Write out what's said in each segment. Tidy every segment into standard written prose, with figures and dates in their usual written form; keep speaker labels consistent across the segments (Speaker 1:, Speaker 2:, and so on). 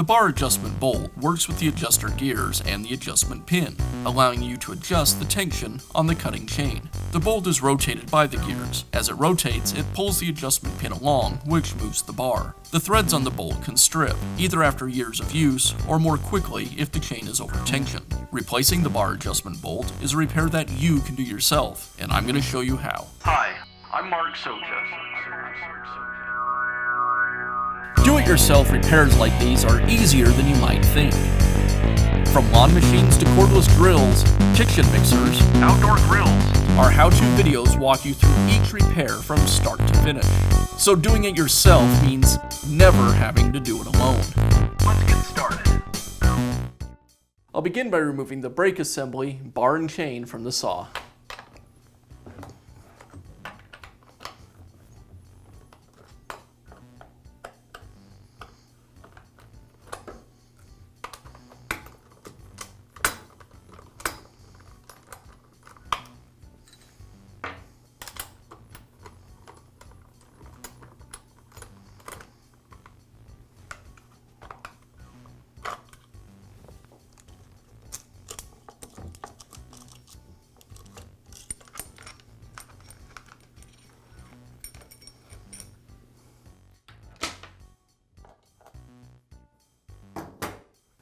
Speaker 1: The bar adjustment bolt works with the adjuster gears and the adjustment pin, allowing you to adjust the tension on the cutting chain. The bolt is rotated by the gears. As it rotates, it pulls the adjustment pin along, which moves the bar. The threads on the bolt can strip, either after years of use or more quickly if the chain is over tension. Replacing the bar adjustment bolt is a repair that you can do yourself, and I'm going to show you how. Hi, I'm Mark Socha. Do-it-yourself repairs like these are easier than you might think. From lawn machines to cordless grills, kitchen mixers, outdoor grills, our how-to videos walk you through each repair from start to finish. So doing it yourself means never having to do it alone. Let's get started. I'll begin by removing the brake assembly, bar and chain from the saw.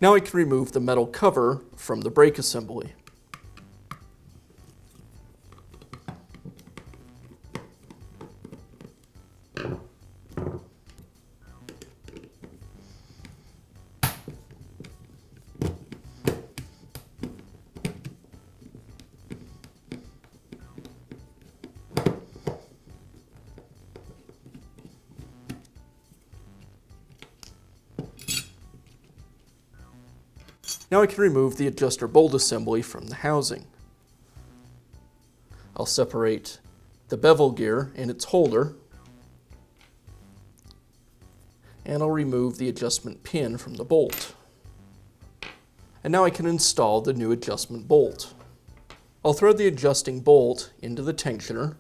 Speaker 1: Now I can remove the metal cover from the brake assembly. Now I can remove the adjuster bolt assembly from the housing. I'll separate the bevel gear and its holder, and I'll remove the adjustment pin from the bolt. And now I can install the new adjustment bolt. I'll thread the adjusting bolt into the tensioner.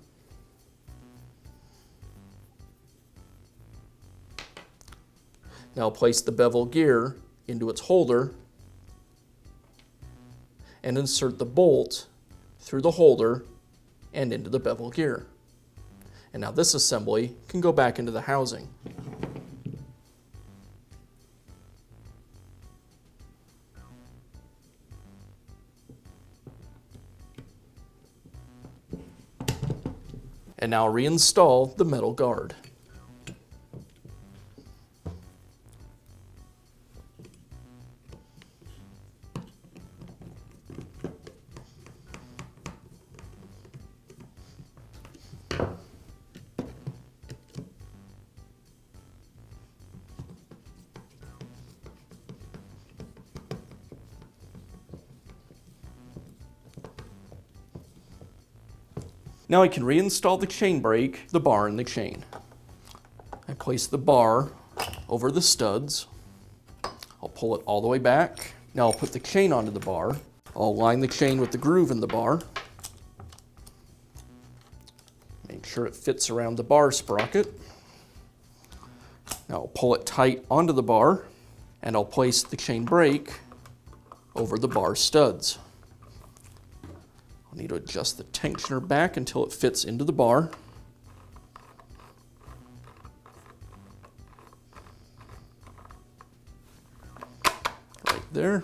Speaker 1: Now I'll place the bevel gear into its holder and insert the bolt through the holder and into the bevel gear. And now this assembly can go back into the housing. And now reinstall the metal guard. Now I can reinstall the chain brake, the bar, and the chain. I place the bar over the studs. I'll pull it all the way back. Now I'll put the chain onto the bar. I'll align the chain with the groove in the bar. Make sure it fits around the bar sprocket. Now I'll pull it tight onto the bar, and I'll place the chain brake over the bar studs. I'll need to adjust the tensioner back until it fits into the bar. Right there.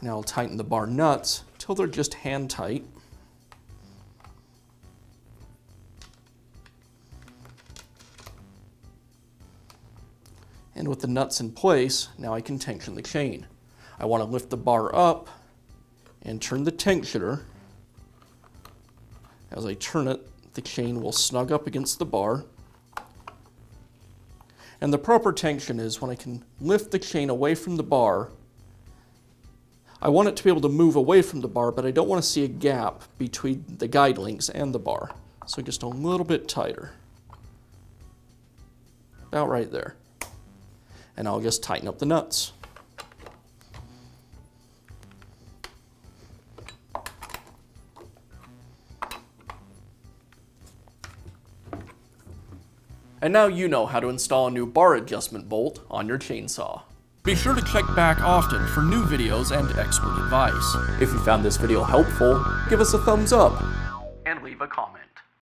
Speaker 1: Now I'll tighten the bar nuts till they're just hand tight. And with the nuts in place, now I can tension the chain. I want to lift the bar up and turn the tensioner. As I turn it, the chain will snug up against the bar. And the proper tension is when I can lift the chain away from the bar. I want it to be able to move away from the bar, but I don't want to see a gap between the guide links and the bar. So just a little bit tighter. About right there. And I'll just tighten up the nuts. And now you know how to install a new bar adjustment bolt on your chainsaw. Be sure to check back often for new videos and expert advice. If you found this video helpful, give us a thumbs up and leave a comment.